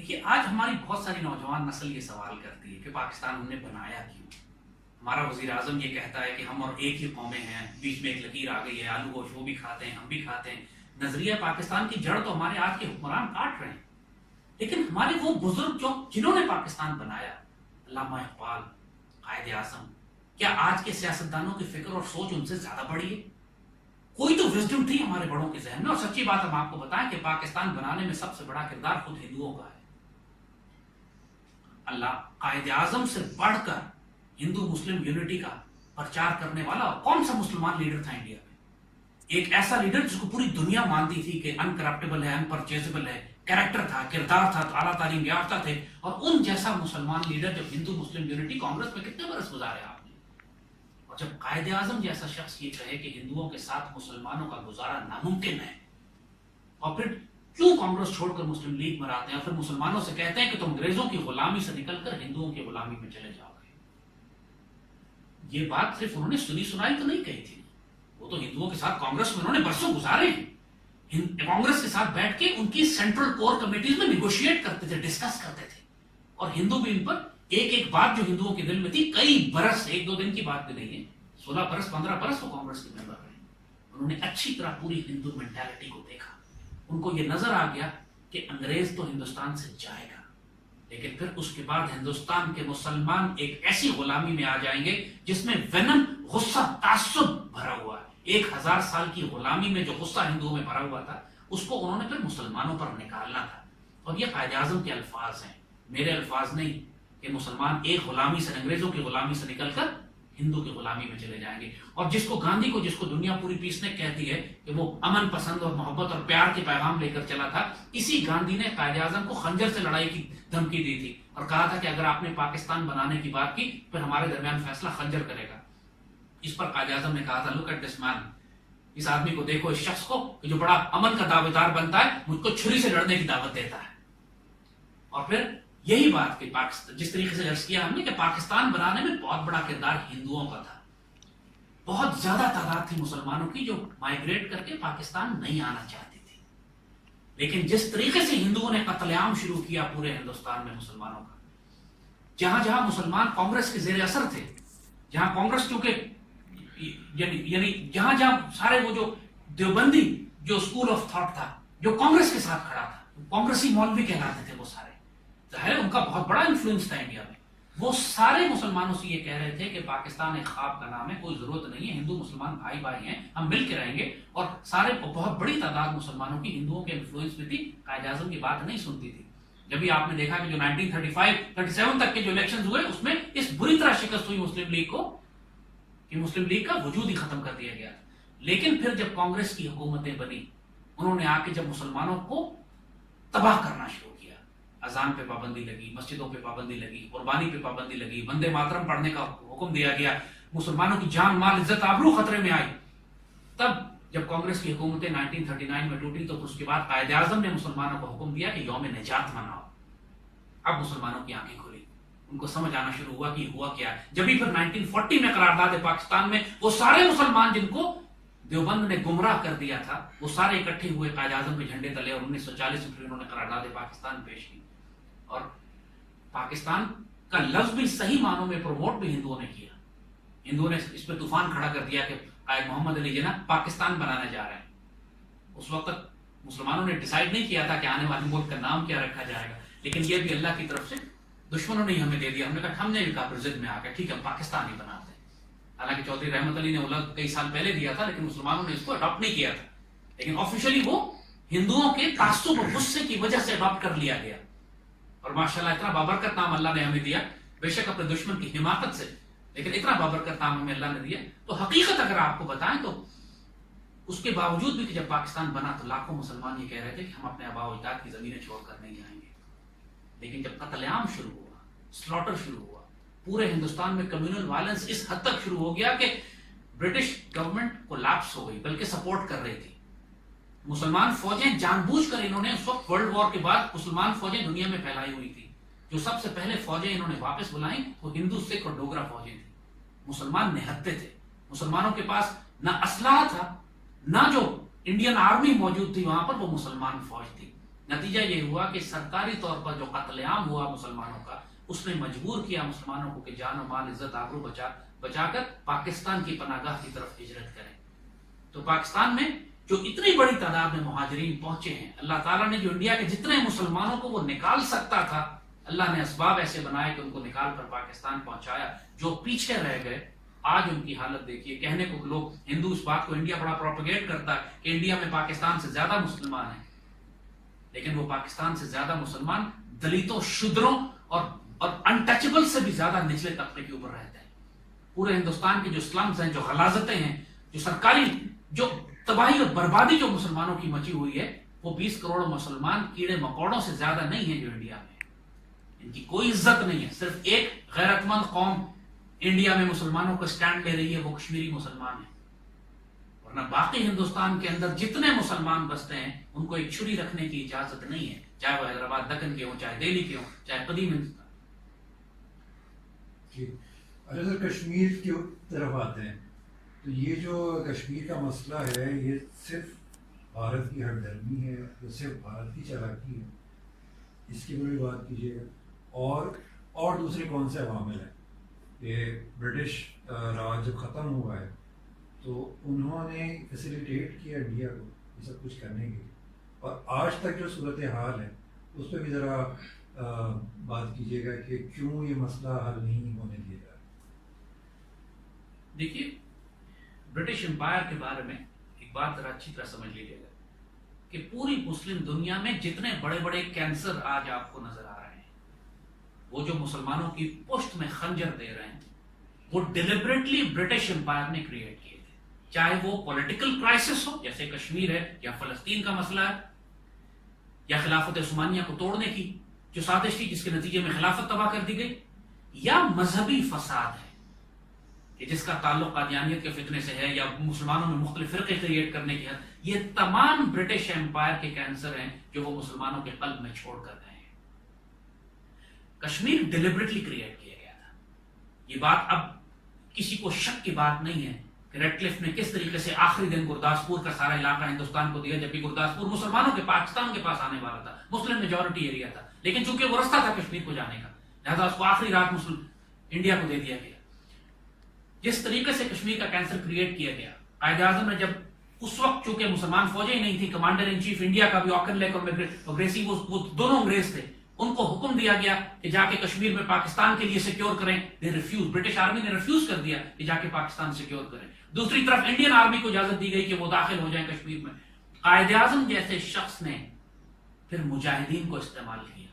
دیکھیے آج ہماری بہت ساری نوجوان نسل یہ سوال کرتی ہے کہ پاکستان ہم نے بنایا کیوں؟ ہمارا وزیر اعظم یہ کہتا ہے کہ ہم اور ایک ہی قومیں ہیں، بیچ میں ایک لکیر آ گئی ہے، آلو گوشت وہ بھی کھاتے ہیں ہم بھی کھاتے ہیں۔ نظریہ پاکستان کی جڑ تو ہمارے آج کے حکمران کاٹ رہے ہیں، لیکن ہمارے وہ بزرگ جنہوں نے پاکستان بنایا، علامہ اقبال، قائد اعظم، کیا آج کے سیاستدانوں کی فکر اور سوچ ان سے زیادہ بڑی ہے؟ کوئی تو وزڈم تھی ہمارے بڑوں کے ذہن میں، اور سچی بات ہم آپ کو بتائیں کہ پاکستان بنانے میں سب سے بڑا کردار خود ہندوؤں کا ہے۔ اللہ قائد اعظم سے بڑھ کر ہندو مسلم یونٹی کا پرچار کرنے والا کون سا مسلمان لیڈر تھا انڈیا میں؟ ایک ایسا لیڈر جس کو پوری دنیا مانتی تھی کہ ان کرپٹیبل ہے، ان پرچیزبل ہے، کریکٹر تھا، کردار تھا، اعلیٰ تعلیم یافتہ تھے، اور ان جیسا مسلمان لیڈر جب ہندو مسلم یونٹی کانگریس میں کتنے برس گزارے آپ نے، اور جب قائد اعظم جیسا شخص یہ کہے کہ ہندوؤں کے ساتھ مسلمانوں کا گزارا ناممکن ہے، اور پھر کیوں کانگریس چھوڑ کر مسلم لیگ میں آتے ہیں اور پھر مسلمانوں سے کہتے ہیں کہ تم انگریزوں کی غلامی سے نکل کر ہندوؤں کی غلامی میں چلے جاؤ گے۔ یہ بات صرف انہوں نے سنی سنائی تو نہیں کہی تھی، وہ تو ہندوؤں کے ساتھ کانگریس میں انہوں نے برسوں گزارے ہیں، کانگریس کے ساتھ بیٹھ کے ان کی سینٹرل کور کمیٹیز میں نیگوشیٹ کرتے تھے، ڈسکس کرتے تھے، اور ہندو بھی ان پر ایک ایک بات جو ہندوؤں کے دل میں تھی کئی برس، ایک دو دن کی بات بھی نہیں ہے، 16 برس 15 برس وہ کانگریس کے ممبر رہے۔ انہوں نے اچھی طرح پوری ہندو مینٹالٹی کو دیکھا، ان کو یہ نظر آ گیا کہ انگریز تو ہندوستان سے جائے گا، لیکن پھر اس کے بعد ہندوستان کے مسلمان ایک ایسی غلامی میں آ جائیں گے جس میں وینم، غصہ، تعصب بھرا ہوا ہے۔ 1000 سال کی غلامی میں جو غصہ ہندوؤں میں بھرا ہوا تھا اس کو انہوں نے پھر مسلمانوں پر نکالنا تھا، اور یہ قائد اعظم کے الفاظ ہیں، میرے الفاظ نہیں، کہ مسلمان ایک غلامی سے، انگریزوں کی غلامی سے نکل کر ہندو کی غلامی میں چلے جائیں گے۔ اور جس کو گاندھی کو، جس کو دنیا پوری پیسنے کہتی ہے کہ وہ امن پسند اور محبت اور پیار کے پیغام لے کر چلا تھا، اسی گاندھی نے قائد اعظم کو خنجر سے لڑائی کی دھمکی دی تھی اور کہا تھا کہ اگر آپ نے پاکستان بنانے کی بات کی پھر ہمارے درمیان فیصلہ خنجر کرے گا۔ اس پر قائد اعظم نے کہا تھا، لک ایٹ دس مین، اس آدمی کو دیکھو، اس شخص کو کہ جو بڑا امن کا دعوے دار بنتا ہے، مجھ کو چھری سے لڑنے کی دعوت دیتا ہے۔ اور پھر یہی بات کہ جس طریقے سے عرض کیا ہم نے کہ پاکستان بنانے میں بہت بڑا کردار ہندوؤں کا تھا، بہت زیادہ تعداد تھی مسلمانوں کی جو مائیگریٹ کر کے پاکستان نہیں آنا چاہتی تھی، لیکن جس طریقے سے ہندوؤں نے قتل عام شروع کیا پورے ہندوستان میں مسلمانوں کا، جہاں جہاں مسلمان کانگریس کے زیر اثر تھے، جہاں کانگریس چونکہ یعنی جہاں جہاں سارے وہ جو دیوبندی جو اسکول آف تھاٹ تھا جو کانگریس کے ساتھ کھڑا تھا، کانگریسی مولوی کہلاتے تھے وہ سارے، ظاہر ان کا بہت بڑا انفلوئنس تھا انڈیا میں، وہ سارے مسلمانوں سے یہ کہہ رہے تھے کہ پاکستان ایک خواب کا نام ہے، کوئی ضرورت نہیں ہے، ہندو مسلمان بھائی بھائی ہیں، ہم مل کے رہیں گے، اور سارے بہت بڑی تعداد مسلمانوں کی ہندوؤں کے انفلوئنس میں تھی، قائد اعظم کی بات نہیں سنتی تھی۔ جب بھی آپ نے دیکھا کہ جو 1935-37 تک کے جو الیکشنز ہوئے اس میں اس بری طرح شکست ہوئی مسلم لیگ کو کہ مسلم لیگ کا وجود ہی ختم کر دیا گیا، لیکن پھر جب کانگریس کی حکومتیں بنی، انہوں نے آ کے جب مسلمانوں کو تباہ کرنا شروع کیا، اذان پہ پابندی لگی، مسجدوں پہ پابندی لگی، قربانی پہ پابندی لگی، وندے ماترم پڑھنے کا حکم دیا گیا، مسلمانوں کی جان مال عزت آبرو خطرے میں آئی، تب جب کانگریس کی حکومتیں 1939 میں ٹوٹی تو اس کے بعد قائد اعظم نے مسلمانوں کو حکم دیا کہ یوم نجات مناؤ۔ اب مسلمانوں کی آنکھیں کھلی، ان کو سمجھ آنا شروع ہوا کہ ہوا کیا ہے۔ جب ہی پھر 1940 میں قرارداد پاکستان میں وہ سارے مسلمان جن کو دیوبند نے گمراہ کر دیا تھا وہ سارے اکٹھے ہوئے قائد اعظم کے جھنڈے تلے، اور 1940 میں پھر انہوں نے قرارداد پاکستان پیش کی، اور پاکستان کا لفظ بھی صحیح معنوں میں پروموٹ بھی ہندوؤں نے کیا، ہندوؤں نے اس پہ طوفان کھڑا کر دیا کہ قائد محمد علی جناح پاکستان بنانے جا رہے ہیں۔ اس وقت تک مسلمانوں نے ڈیسائیڈ نہیں کیا تھا کہ آنے والے ملک کا نام کیا رکھا جائے گا، لیکن یہ بھی اللہ کی طرف سے دشمنوں نے ہی ہمیں دے دیا، ہم نے کہا، ہم نے بھی کہا پھر ضد میں آ گیا، ٹھیک ہے ہم پاکستان ہی بناتے ہیں۔ حالانکہ چودھری رحمت علی نے کئی سال پہلے دیا تھا، لیکن مسلمانوں نے اس کو اڈاپٹ نہیں کیا تھا، لیکن آفیشلی وہ ہندوؤں کے تعصب اور غصے کی وجہ سے اڈاپٹ کر لیا گیا، اور ماشاءاللہ اتنا بابرکت نام اللہ نے ہمیں دیا، بے شک اپنے دشمن کی حماقت سے، لیکن اتنا بابرکت نام ہمیں اللہ نے دیا۔ تو حقیقت اگر آپ کو بتائیں تو اس کے باوجود بھی کہ جب پاکستان بنا تو لاکھوں مسلمان یہ کہہ رہے تھے کہ ہم اپنے آباء و اجداد کی زمینیں چھوڑ کر نہیں جائیں گے، لیکن جب قتل عام شروع ہوا، سلاٹر شروع ہوا، پورے ہندوستان میں کمیونل وائلنس اس حد تک شروع ہو گیا کہ برٹش گورنمنٹ کو لاپس ہو گئی، بلکہ سپورٹ کر رہی تھی۔ مسلمان فوجیں جان بوجھ کر انہوں نے اس وقت ورلڈ وار کے بعد مسلمان فوجیں دنیا میں پھیلائی ہوئی تھی، جو سب سے پہلے فوجیں انہوں نے واپس بلائیں وہ ہندو، سکھ اور ڈوگرا فوجیں تھیں۔ مسلمان نہتے تھے، مسلمانوں کے پاس نہ اسلحہ تھا، نہ جو انڈین آرمی موجود تھی وہاں پر وہ مسلمان فوج تھی، نتیجہ یہ ہوا کہ سرکاری طور پر جو قتل عام ہوا مسلمانوں کا، اس نے مجبور کیا مسلمانوں کو کہ جان و مال عزت آبرو بچا کر پاکستان کی پناہ گاہ کی طرف ہجرت کریں. تو پاکستان میں جو اتنی بڑی تعداد میں مہاجرین پہنچے ہیں، اللہ تعالیٰ نے جو انڈیا کے جتنے مسلمانوں کو وہ نکال سکتا تھا، اللہ نے اسباب ایسے بنائے کہ ان کو نکال کر پاکستان پہنچایا. جو پیچھے رہ گئے آج ان کی حالت دیکھیے. کہنے کو لوگ ہندو اس بات کو انڈیا بڑا پروپیگیٹ کرتا ہے کہ انڈیا میں پاکستان سے زیادہ مسلمان ہیں، لیکن وہ پاکستان سے زیادہ مسلمان دلتوں، شودروں اور انٹچبل سے بھی زیادہ نچلے طبقے کے اوپر رہتے ہیں. پورے ہندوستان کے جو سلمز ہیں، جو غلاظتیں ہیں، جو سرکاری جو تباہی اور بربادی جو مسلمانوں کی مچی ہوئی ہے، وہ 20 کروڑ مسلمان کیڑے مکوڑوں سے زیادہ نہیں ہیں جو انڈیا میں. ان کی کوئی عزت نہیں ہے. صرف ایک غیرت مند قوم انڈیا میں مسلمانوں کو سٹینڈ لے رہی ہے، وہ کشمیری مسلمان ہیں. ورنہ باقی ہندوستان کے اندر جتنے مسلمان بستے ہیں ان کو ایک چھری رکھنے کی اجازت نہیں ہے، چاہے وہ حیدرآباد دکن کے ہوں، چاہے دہلی کے ہوں، چاہے قدیم ہندوستان. اچھا سر، کشمیر کی طرف آتے ہیں تو یہ جو کشمیر کا مسئلہ ہے، یہ صرف بھارت کی ہمدردی ہے، یہ صرف بھارت کی چالاکی ہے، اس کی بڑی بات کیجیے گا. اور دوسرے کون سے عوامل ہیں کہ برٹش راج جب ختم ہوا ہے تو انہوں نے فیسیلیٹیٹ کیا انڈیا کو یہ سب کچھ کرنے کے لیے، اور آج تک جو صورتحال ہے اس پہ بھی ذرا بات کیجیے گا کہ کیوں یہ مسئلہ حل نہیں ہونے دیا جا رہا. دیکھیے، برٹش امپائر کے بارے میں ایک بات ذرا اچھی طرح سمجھ لیجیے گا کہ پوری مسلم دنیا میں جتنے بڑے بڑے کینسر آج آپ کو نظر آ رہے ہیں، وہ جو مسلمانوں کی پشت میں خنجر دے رہے ہیں، وہ ڈیلیبریٹلی برٹش امپائر نے کریٹ کیے تھے. چاہے وہ پولیٹیکل کرائسس ہو جیسے کشمیر ہے یا فلسطین کا مسئلہ ہے، یا خلافت عثمانیہ کو توڑنے کی جو سازش تھی جس کے نتیجے میں خلافت تباہ کر دی گئی، یا مذہبی فساد ہے کہ جس کا تعلق قادیانیت کے فتنے سے ہے، یا مسلمانوں میں مختلف فرقے کریٹ کرنے کی ہے. یہ تمام برٹش امپائر کے کینسر ہیں جو وہ مسلمانوں کے قلب میں چھوڑ کر گئے ہیں. کشمیر ڈیلیبریٹلی کریٹ کیا گیا تھا. یہ بات اب کسی کو شک کی بات نہیں ہے کہ ریڈ کلف نے کس طریقے سے آخری دن گرداسپور کا سارا علاقہ ہندوستان کو دیا، جبکہ گرداسپور مسلمانوں کے پاکستان کے پاس آنے والا تھا، مسلم میجورٹی ایریا تھا، لیکن چونکہ وہ رستہ تھا کشمیر کو جانے کا، لہذا اس کو آخری رات مسلم انڈیا کو دے دیا گیا. جس طریقے سے کشمیر کا کینسر کریٹ کیا گیا، قائد اعظم نے جب اس وقت چونکہ مسلمان فوجیں ہی نہیں تھی، کمانڈر ان چیف انڈیا کا بھی آکن لیک اور گریسی وہ دونوں انگریز تھے، ان کو حکم دیا گیا کہ جا کے کشمیر میں پاکستان کے لیے سیکیور کریں. دے ریفیوز، برٹش آرمی نے ریفیوز کر دیا کہ جا کے پاکستان سیکیور کریں. دوسری طرف انڈین آرمی کو اجازت دی گئی کہ وہ داخل ہو جائیں کشمیر میں. قائد اعظم جیسے شخص نے پھر مجاہدین کو استعمال کیا،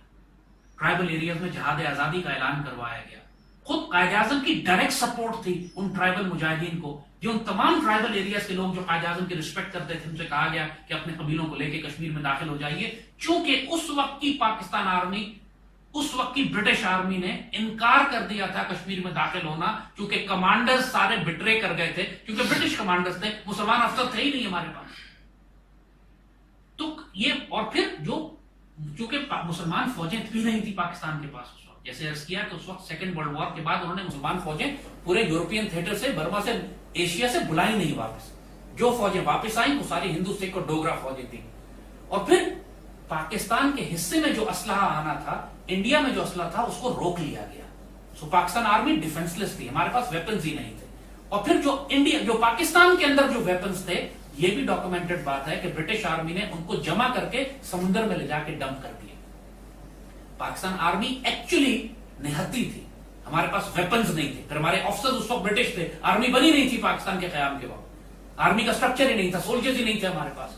ٹرائبل ایریاز میں جہاد آزادی کا اعلان کروایا گیا. خود قائد اعظم کی ڈائریکٹ سپورٹ تھی ان ٹرائبل مجاہدین کو، جو ان تمام ٹرائبل ایریاز کے لوگ جو قائد اعظم کی رسپیکٹ کرتے تھے، ان سے کہا گیا کہ اپنے قبیلوں کو لے کے کشمیر میں داخل ہو جائیے. چونکہ اس وقت کی پاکستان آرمی، اس وقت کی برٹش آرمی نے انکار کر دیا تھا کشمیر میں داخل ہونا، چونکہ کمانڈرز سارے بٹرے کر گئے تھے، کیونکہ برٹش کمانڈرز تھے، مسلمان افسر تھے ہی نہیں ہمارے پاس. تو یہ، اور پھر جو چونکہ مسلمان فوجیں بھی نہیں تھی پاکستان کے پاس اس وقت، جیسے عرض کیا کہ اس وقت سیکنڈ ورلڈ وار کے بعد انہوں نے مسلمان فوجیں پورے یورپین تھیٹر سے، برما سے، ایشیا سے بلائی نہیں واپس. جو فوجیں واپس آئیں وہ ساری ہندو سکھ اور ڈوگرا فوجیں تھیں. اور پھر پاکستان کے حصے میں جو اسلحہ آنا تھا، انڈیا میں جو اسلحہ تھا، اس کو روک لیا گیا. سو پاکستان آرمی ڈیفنس لیس تھی، ہمارے پاس ویپنز ہی نہیں تھے. اور پھر جو پاکستان کے اندر جو ویپنز تھے، یہ بھی ڈاکومنٹڈ بات ہے کہ برٹش آرمی نے ان کو جمع کر کے سمندر میں لے جا کے ڈمپ کر دیا. پاکستان آرمی ایکچولی نہتی تھی، ہمارے پاس ویپنز نہیں تھے. پھر ہمارے آفیسرز اس وقت برٹش تھے، آرمی بنی نہیں تھی پاکستان کے قیام کے وقت، آرمی کا سٹرکچر ہی نہیں تھا، سولجرز ہی نہیں تھے ہمارے پاس.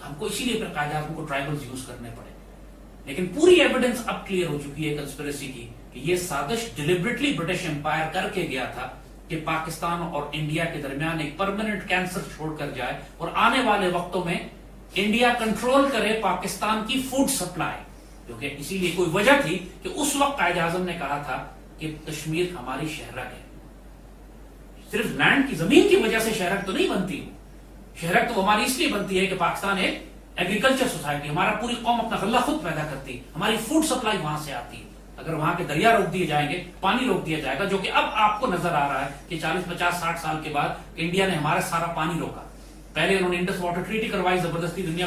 ہم کو اسی لیے پھر قائد اعظم کو ٹرائبلز یوز کرنے پڑے. لیکن پوری ایویڈنس اب کلیئر ہو چکی ہے کنسپریسی کی کہ یہ سازش ڈیلیبریٹلی برٹش امپائر کر کے گیا تھا کہ پاکستان اور انڈیا کے درمیان ایک پرماننٹ کینسر چھوڑ کر جائے، اور آنے والے وقتوں میں انڈیا کنٹرول کرے پاکستان کی فوڈ سپلائی. کیونکہ اسی لیے کوئی وجہ تھی کہ اس وقت قائد اعظم نے کہا تھا کہ کشمیر ہماری شہرک ہے. صرف لینڈ کی، زمین کی وجہ سے شہرک تو نہیں بنتی، شہرک تو ہماری اس لیے بنتی ہے کہ پاکستان ایک ایگریکلچر سوسائٹی، ہمارا پوری قوم اپنا غلہ خود پیدا کرتی، ہماری فوڈ سپلائی وہاں سے آتی ہے. اگر وہاں کے دریا روک دیے جائیں گے، پانی روک دیا جائے گا، جو کہ اب آپ کو نظر آ رہا ہے کہ 40 50 60 سال کے بعد انڈیا نے ہمارا سارا پانی روکا. پہلے انہوں نے انڈس واٹر ٹریٹی کروائی، زبردستی دنیا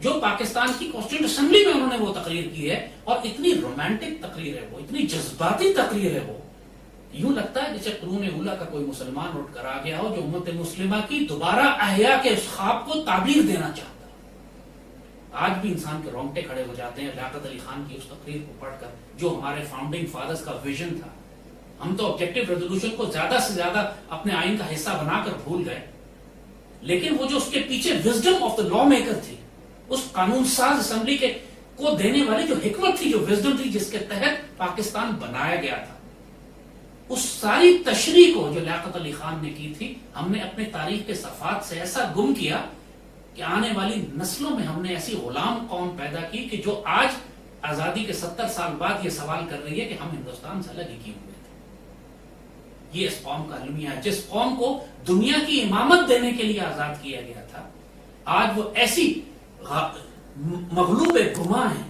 جو پاکستان کی کانسٹیٹیوشن اسمبلی میں انہوں نے وہ تقریر کی ہے، اور اتنی رومانٹک تقریر ہے وہ، اتنی جذباتی تقریر ہے وہ، یوں لگتا ہے جیسے قرون اولیٰ کا کوئی مسلمان اٹھ کر آ گیا ہو جو امت مسلمہ کی دوبارہ احیاء کے اس خواب کو تعبیر دینا چاہتا ہے۔ آج بھی انسان کے رونگٹے کھڑے ہو جاتے ہیں لیاقت علی خان کی اس تقریر کو پڑھ کر، جو ہمارے فاؤنڈنگ فادرز کا ویژن تھا۔ ہم تو آبجیکٹو ریزولوشن کو زیادہ سے زیادہ اپنے آئین کا حصہ بنا کر بھول گئے، لیکن وہ جو اس کے پیچھے wisdom of the law maker تھی، اس قانون ساز اسمبلی کے کو دینے والی جو حکمت تھی، جو وزڈم تھی جس کے تحت پاکستان بنایا گیا تھا، اس ساری تشریح کو جو لیاقت علی خان نے کی تھی، ہم نے اپنے تاریخ کے صفحات سے ایسا گم کیا کہ آنے والی نسلوں میں ہم نے ایسی غلام قوم پیدا کی کہ جو آج آزادی کے 70 سال بعد یہ سوال کر رہی ہے کہ ہم ہندوستان سے الگ ہی کیوں ہوئے تھے۔ یہ اس قوم کا المیہ ہے، جس قوم کو دنیا کی امامت دینے کے لیے آزاد کیا گیا تھا، آج وہ ایسی مغلوب گماں ہے،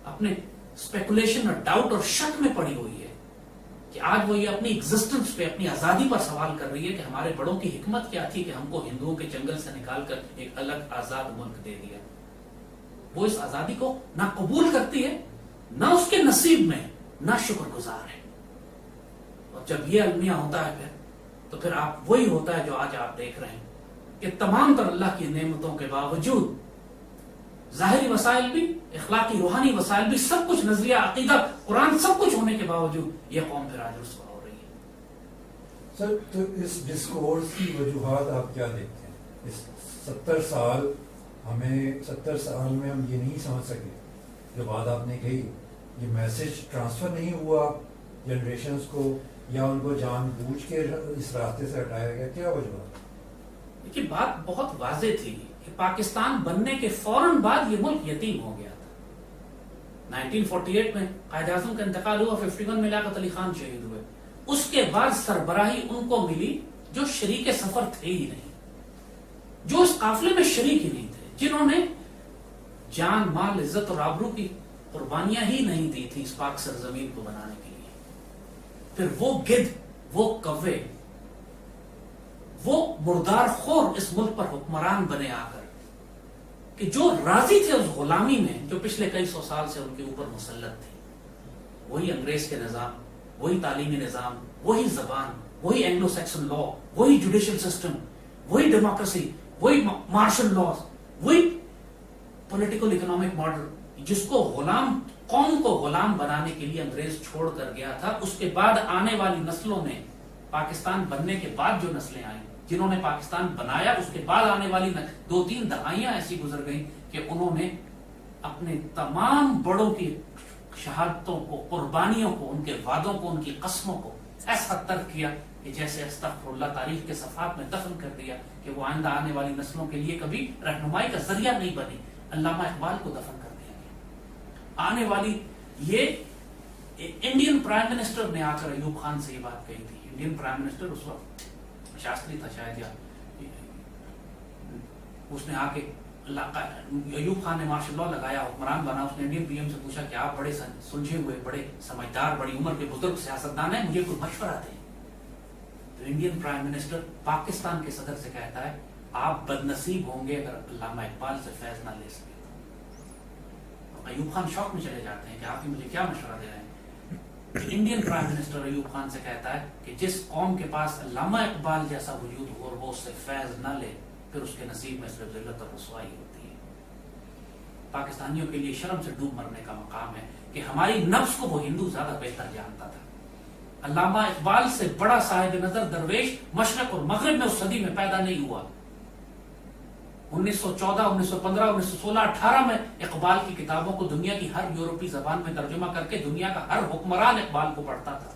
اپنے اسپیکولیشن اور ڈاؤٹ اور شک میں پڑی ہوئی ہے کہ آج وہ یہ اپنی ایگزسٹنس پہ، اپنی آزادی پر سوال کر رہی ہے کہ ہمارے بڑوں کی حکمت کیا تھی کہ ہم کو ہندوؤں کے جنگل سے نکال کر ایک الگ آزاد ملک دے دیا۔ وہ اس آزادی کو نہ قبول کرتی ہے، نہ اس کے نصیب میں، نہ شکر گزار ہے۔ اور جب یہ المیہ ہوتا ہے تو پھر آپ وہی ہوتا ہے جو آج آپ دیکھ رہے ہیں کہ تمام تر اللہ کی نعمتوں کے باوجود، ظاہری وسائل بھی، اخلاقی روحانی وسائل بھی، سب کچھ، نظریہ، عقیدہ، قرآن، سب کچھ ہونے کے باوجود یہ قوم پھر آج رسوا ہو رہی ہے۔ سر، تو اس ڈسکورس کی وجوہات آپ کیا دیکھتے ہیں؟ اس 70 سال میں ہم یہ نہیں سمجھ سکے، جو بات آپ نے کہی، یہ میسج ٹرانسفر نہیں ہوا جنریشنز کو، یا ان کو جان بوجھ کے اس راستے سے ہٹایا گیا، کیا وجوہات؟ دیکھیے، بات بہت واضح تھی کہ پاکستان بننے کے فوراً بعد یہ ملک یتیم ہو گیا تھا۔ 1948 میں قائد اعظم کا انتقال ہوا، 51 میں لیاقت علی خان شہید ہوئے۔ اس کے بعد سربراہی ان کو ملی جو شریک سفر تھے ہی نہیں، جو اس قافلے میں شریک ہی نہیں تھے، جنہوں نے جان، مال، عزت اور آبرو کی قربانیاں ہی نہیں دی تھی اس پاک سرزمین کو بنانے کے لیے۔ پھر وہ گدھ، وہ کوے، وہ مردار خور اس ملک پر حکمران بنے آ کر، کہ جو راضی تھے اس غلامی میں جو پچھلے کئی سو سال سے ان کے اوپر مسلط تھی۔ وہی انگریز کے نظام، وہی تعلیمی نظام، وہی زبان، وہی اینگلو سیکسن لا، وہی جوڈیشل سسٹم، وہی ڈیموکریسی، وہی مارشل لاز، وہی پولیٹیکل اکنامک ماڈل، جس کو غلام، قوم کو غلام بنانے کے لیے انگریز چھوڑ کر گیا تھا۔ اس کے بعد آنے والی نسلوں نے، پاکستان بننے کے بعد جو نسلیں آئیں، جنہوں نے پاکستان بنایا، اس کے بعد آنے والی 2-3 دہائیاں ایسی گزر گئیں کہ انہوں نے اپنے تمام بڑوں کی شہادتوں کو، قربانیوں کو، ان کے وعدوں کو، ان کی قسموں کو ایسا ترک کیا کہ جیسے استغفر اللہ تاریخ کے صفحات میں دفن کر دیا، کہ وہ آئندہ آنے والی نسلوں کے لیے کبھی رہنمائی کا ذریعہ نہیں بنی۔ علامہ اقبال کو دفن کر دیا گیا۔ آنے والی، یہ انڈین پرائم منسٹر نے آ کر ایوب خان سے یہ بات کہی تھی۔ انڈین پرائم منسٹر اس وقت شاستری تھا شاید، یا اس نے آ کے ایوب خان نے مارشل لا لگایا، حکمران بنا۔ اس نے انڈین پی ایم سے پوچھا کہ آپ بڑے سلجھے ہوئے، بڑے سمجھدار، بڑی عمر کے بزرگ سیاستدان ہیں، مجھے کوئی مشورہ دیں۔ تو انڈین پرائم منسٹر پاکستان کے صدر سے کہتا ہے، آپ بدنصیب ہوں گے اگر علامہ اقبال سے فیض نہ لے سکے۔ ایوب خان شوق میں چلے جاتے ہیں کہ آپ ہی مجھے کیا مشورہ دے رہے ہیں۔ Indian prime minister Ayub Khan سے کہتا ہے کہ جس قوم کے پاس علامہ اقبال جیسا وجود ہو اور وہ اس سے فیض نہ لے، پھر اس کے نصیب میں صرف ذلت اور رسوائی ہوتی ہے۔ پاکستانیوں کے لیے شرم سے ڈوب مرنے کا مقام ہے کہ ہماری نفس کو وہ ہندو زیادہ بہتر جانتا تھا۔ علامہ اقبال سے بڑا صاحب نظر درویش مشرق اور مغرب میں اس صدی میں پیدا نہیں ہوا۔ 1914، 1915، 1916، 18 میں اقبال کی کتابوں کو دنیا کی ہر یورپی زبان میں ترجمہ کر کے دنیا کا ہر حکمران اقبال کو پڑھتا تھا۔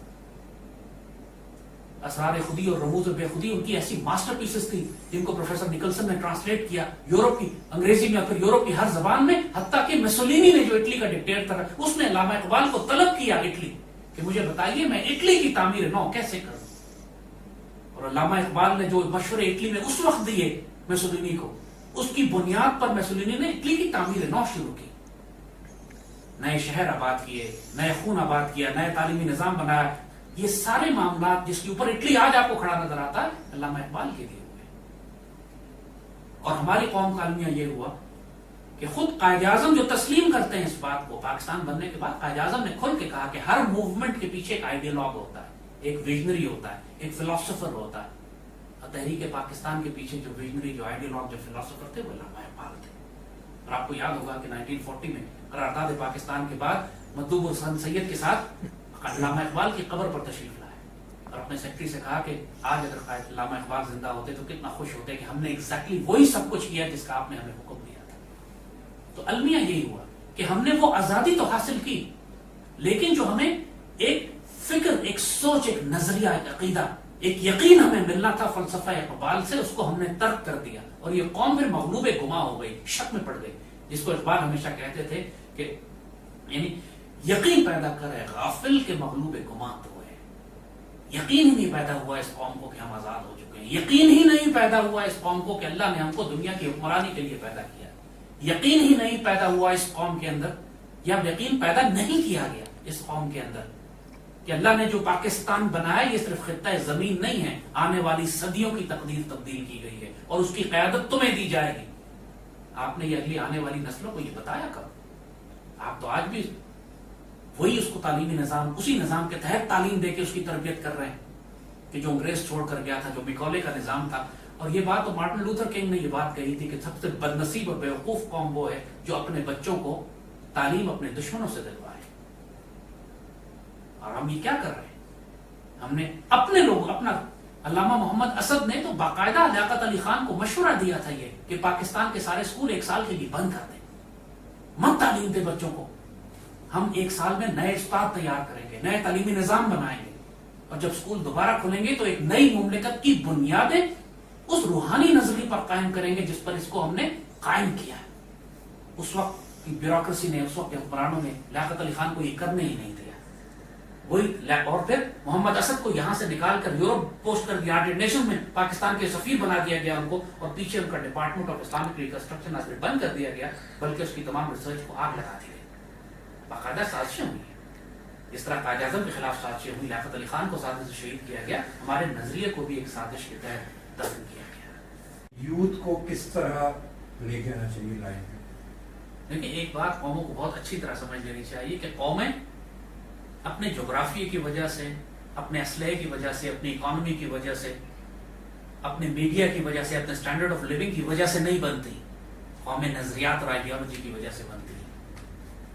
اسرار خودی اور رموز بے خودی ان کی ایسی ماسٹر پیسز تھی جن کو پروفیسر نکلسن نے ٹرانسلیٹ کیا یورپ کی انگریزی میں، پھر یورپ کی ہر زبان میں، حتیٰ کہ مسولینی نے جو اٹلی کا ڈکٹیٹر تھا، اس نے علامہ اقبال کو طلب کیا اٹلی کہ مجھے بتائیے میں اٹلی کی تعمیر نو کیسے کروں۔ اور علامہ اقبال نے جو مشورے اٹلی میں اس وقت دیے مسولینی کو، اس کی بنیاد پر مسولینی نے اٹلی کی تعمیر نو شروع کی، نئے شہر آباد کیے، نئے خون آباد کیا، نئے تعلیمی نظام بنایا۔ یہ سارے معاملات جس کے اوپر اٹلی آج آپ کو کھڑا نظر آتا ہے، علامہ اقبال کے لیے ہوئے۔ اور ہماری قوم کا المیہ یہ ہوا کہ خود قائد اعظم جو تسلیم کرتے ہیں اس بات کو، پاکستان بننے کے بعد قائد اعظم نے کھل کے کہا کہ ہر موومنٹ کے پیچھے ایک آئیڈیالوگ ہوتا ہے، ایک ویژنری ہوتا ہے، ایک فلاسفر ہوتا ہے. اور تحریک پاکستان کے پیچھے جو ویژنری، جو آئیڈیالوگ، جو فلاسفر تھے وہ علامہ اقبال تھے. اور آپ کو یاد ہوگا کہ 1940 میں قرارداد پاکستان کے بعد مطلوب حسین سید کے ساتھ علامہ اقبال کی قبر پر تشریف لائے اور اپنے سیکرٹری سے کہا کہ آج اگر قائد علامہ اقبال زندہ ہوتے تو کتنا خوش ہوتے کہ ہم نے ایگزیکٹلی وہی سب کچھ کیا جس کا آپ نے ہمیں حکم دیا تھا. تو المیہ یہی ہوا کہ ہم نے وہ آزادی تو حاصل کی، لیکن جو ہمیں ایک فکر، ایک سوچ، ایک نظریہ، ایک عقیدہ، ایک یقین ہمیں ملنا تھا فلسفہ اقبال سے، اس کو ہم نے ترک کر دیا اور یہ قوم پھر مغلوب گما ہو گئی، شک میں پڑ گئی. جس کو اقبال ہمیشہ کہتے تھے کہ یعنی یقین پیدا کرے غافل کے مغلوب گما تو ہے. یقین ہی نہیں پیدا ہوا اس قوم کو کہ ہم آزاد ہو چکے ہیں. یقین ہی نہیں پیدا ہوا اس قوم کو کہ اللہ نے ہم کو دنیا کی حکمرانی کے لیے پیدا کیا. یقین ہی نہیں پیدا ہوا اس قوم کے اندر، یا یقین پیدا نہیں کیا گیا اس قوم کے اندر کہ اللہ نے جو پاکستان بنایا یہ صرف خطہ زمین نہیں ہے، آنے والی صدیوں کی تقدیر تبدیل کی گئی ہے اور اس کی قیادت تمہیں دی جائے گی. آپ نے یہ اگلی آنے والی نسلوں کو یہ بتایا کب؟ آپ تو آج بھی وہی اس کو تعلیمی نظام، اسی نظام کے تحت تعلیم دے کے اس کی تربیت کر رہے ہیں کہ جو انگریز چھوڑ کر گیا تھا، جو میکولے کا نظام تھا. اور یہ بات تو مارٹن لوتھر کنگ نے یہ بات کہی تھی کہ سب سے بد نصیب اور بیوقوف قوم وہ ہے جو اپنے بچوں کو تعلیم اپنے دشمنوں سے دلوائے. اور ہم یہ کیا کر رہے ہیں؟ ہم نے اپنے لوگ، اپنا علامہ محمد اسد نے تو باقاعدہ لیاقت علی خان کو مشورہ دیا تھا یہ کہ پاکستان کے سارے اسکول 1 سال کے لیے بند کر دیں، مت تعلیم دے بچوں کو. ہم 1 سال میں نئے استاد تیار کریں گے، نئے تعلیمی نظام بنائیں گے، اور جب اسکول دوبارہ کھلیں گے تو ایک نئی مملکت کی بنیادیں اس روحانی نظریے پر قائم کریں گے جس پر اس کو ہم نے قائم کیا ہے. اس وقت کی بیوروکریسی نے، اس وقت کے حکمرانوں نے لیاقت علی خان کو یہ کرنے ہی نہیں دیا. وہی اور پھر محمد اسد کو یہاں سے نکال کر یورپ پوسٹ کر دیا، یونائیٹڈ نیشن میں پاکستان کے سفیر بنا دیا گیا ان کو، اور پیچھے ان کا ڈپارٹمنٹ آف اسلامک ریکنسٹرکشن نہ صرف بند کر دیا گیا بلکہ اس کی تمام ریسرچ کو آگ لگا دی گئی. باقاعدہ سازشیں ہوئی ہیں، اس طرح قائد اعظم کے خلاف سازشیں ہوئی، لیاقت علی خان کو سازش سے شہید کیا گیا، ہمارے نظریے کو بھی ایک سازش کے تحت دفن کیا گیا. یوتھ کو کس طرح لے کے آنا چاہیے لائن میں؟ لیکن ایک بات قوموں کو بہت اچھی طرح سمجھ لینی چاہیے کہ قومیں اپنے جغرافیے کی وجہ سے، اپنے اسلحے کی وجہ سے، اپنی اکانومی کی وجہ سے، اپنے میڈیا کی وجہ سے، اپنے سٹینڈرڈ آف لیونگ کی وجہ سے نہیں بنتی. قومیں نظریات اور آئیڈیالوجی کی وجہ سے بنتی ہیں،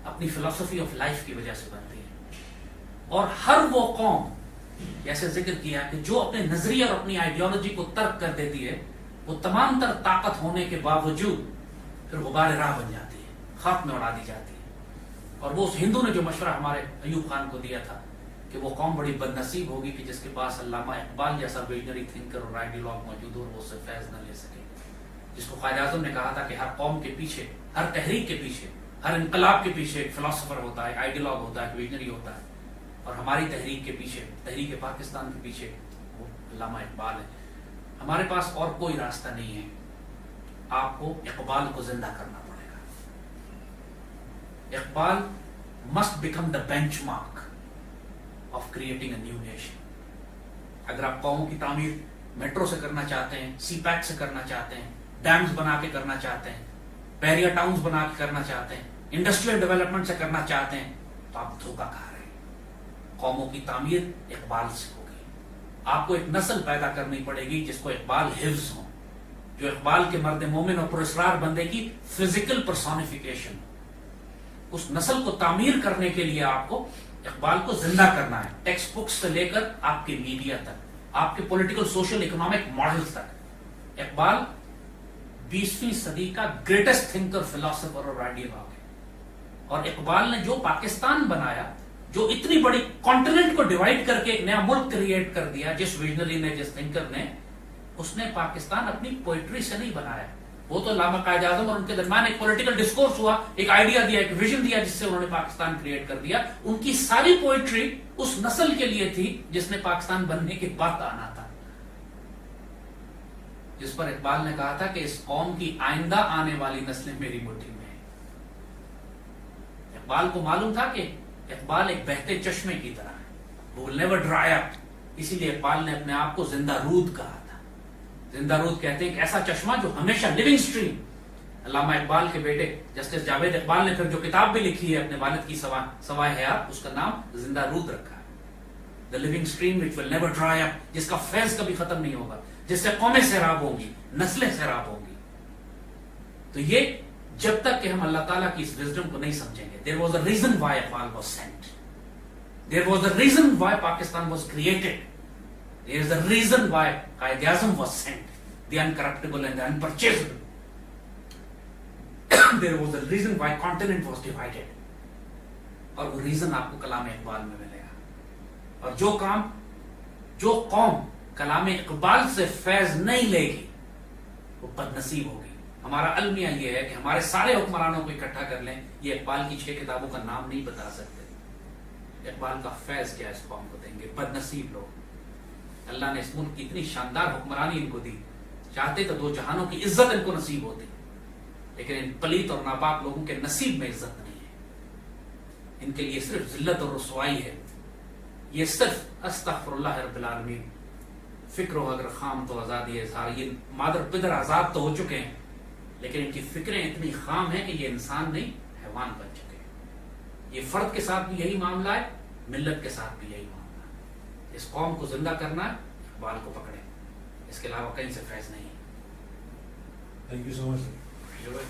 اپنی فلسفی آف لائف کی وجہ سے بنتی ہیں. اور ہر وہ قوم، جیسے ذکر کیا کہ جو اپنے نظریے اور اپنی آئیڈیالوجی کو ترک کر دیتی ہے، وہ تمام تر طاقت ہونے کے باوجود پھر غبار راہ بن جاتی ہے، خاک میں اڑا دی جاتی ہے. اور وہ اس ہندو نے جو مشورہ ہمارے ایوب خان کو دیا تھا کہ وہ قوم بڑی بد نصیب ہوگی کہ جس کے پاس علامہ اقبال جیسا ویژنری تھنکر اور آئیڈیالوگ موجود ہو اور وہ اس سے فیض نہ لے سکے. جس کو قائد اعظم نے کہا تھا کہ ہر قوم کے پیچھے، ہر تحریک کے پیچھے، ہر انقلاب کے پیچھے ایک فلاسفر ہوتا ہے، آئیڈیالوگ ہوتا ہے، ویژنری ہوتا ہے. اور ہماری تحریک کے پیچھے، تحریک پاکستان کے پیچھے وہ علامہ اقبال ہے. ہمارے پاس اور کوئی راستہ نہیں ہے، آپ کو اقبال کو زندہ کرنا پڑے گا. Iqbal must become the benchmark of creating a new nation. اگر آپ قوموں کی تعمیر میٹرو سے کرنا چاہتے ہیں، سی پیک سے کرنا چاہتے ہیں، ڈیمز بنا کے کرنا چاہتے ہیں، بیریا ٹاؤنز بنا کے کرنا چاہتے ہیں، انڈسٹریل ڈیولپمنٹ سے کرنا چاہتے ہیں، تو آپ دھوکہ کھا رہے ہیں. قوموں کی تعمیر اقبال سے ہوگی. آپ کو ایک نسل پیدا کرنی پڑے گی جس کو اقبال حفظ ہو، جو اقبال کے مرد مومن اور پراسرار بندے کی فزیکل پرسونیفیکیشن. اس نسل کو تعمیر کرنے کے لیے آپ کو اقبال کو زندہ کرنا ہے، ٹیکسٹ بکس سے لے کر آپ کے میڈیا تک، آپ کے پولیٹیکل، سوشل، اکنامک ماڈلز تک. اقبال 20ویں صدی کا گریٹسٹ تھنکر، فلاسفر اور آئیڈیالوگ ہے. اور اقبال نے جو پاکستان بنایا، جو اتنی بڑی کانٹیننٹ کو ڈیوائڈ کر کے ایک نیا ملک کریٹ کر دیا، جس ویژنری نے، جس تھنکر نے، اس نے پاکستان اپنی پوئٹری سے نہیں بنایا. وہ تو علامہ قائد اعظم اور ان کے درمیان ایک پولیٹیکل ڈسکورس ہوا، ایک آئیڈیا دیا، ایک ویژن دیا جس سے انہوں نے پاکستان کریٹ کر دیا. ان کی ساری پوئٹری اس نسل کے لیے تھی جس نے پاکستان بننے کے بعد آنا تھا، جس پر اقبال نے کہا تھا کہ اس قوم کی آئندہ آنے والی نسلیں میری مٹھی میں ہیں. اقبال کو معلوم تھا کہ اقبال ایک بہتے چشمے کی طرح ہے، وہ نیور ڈرائی اپ. اسی لیے اقبال نے اپنے آپ کو زندہ رود کہا تھا. زندہ رود کہتے ہیں ایک ایسا چشمہ جو ہمیشہ، لیونگ سٹریم، علامہ اقبال کے بیٹے جسٹس جاوید اقبال نے پھر جو کتاب بھی لکھی ہے اپنے والد کی سوائے حیات، اس کا نام زندہ رود رکھا ہے. The living stream which will never dry up، جس کا فیض کبھی ختم نہیں ہوگا، جس سے قومیں سیراب ہوں گی، نسلیں سیراب ہوں گی. تو یہ جب تک کہ ہم اللہ تعالیٰ کی اس وزڈم کو نہیں سمجھیں گے. There was a reason why Iqbal was sent. There was a reason why Pakistan was created. There is a reason why Qaid-e-Azam was sent. The uncorruptible and the unpurchasable. There was a reason why continent was divided. اور وہ reason آپ کو کلام اقبال میں ملے گا. اور جو قوم کلام اقبال سے فیض نہیں لے گی وہ بد نصیب ہوگی. ہمارا المیہ یہ ہے کہ ہمارے سارے حکمرانوں کو اکٹھا کر لیں، یہ اقبال کی 6 کتابوں کا نام نہیں بتا سکتے. اقبال کا فیض کیا اس قوم کو دیں گے؟ بد نصیب لوگ. اللہ نے اس ملک کی اتنی شاندار حکمرانی ان کو دی، چاہتے تو 2 جہانوں کی عزت ان کو نصیب ہوتی، لیکن ان پلیت اور ناپاک لوگوں کے نصیب میں عزت نہیں ہے. ان کے لیے صرف ذلت اور رسوائی ہے. یہ صرف استغفر اللہ رب العالمین. فکر و اگر خام تو آزادی اظہار، یہ مادر پدر آزاد تو ہو چکے ہیں، لیکن ان کی فکریں اتنی خام ہیں کہ یہ انسان نہیں حیوان بن چکے ہیں. یہ فرد کے ساتھ بھی یہی معاملہ ہے، ملت کے ساتھ بھی یہی معاملہ ہے. اس قوم کو زندہ کرنا ہے، اقبال کو پکڑیں، اس کے علاوہ کہیں سے فیض نہیں ہے. تھینک یو سو مچ. جو ہے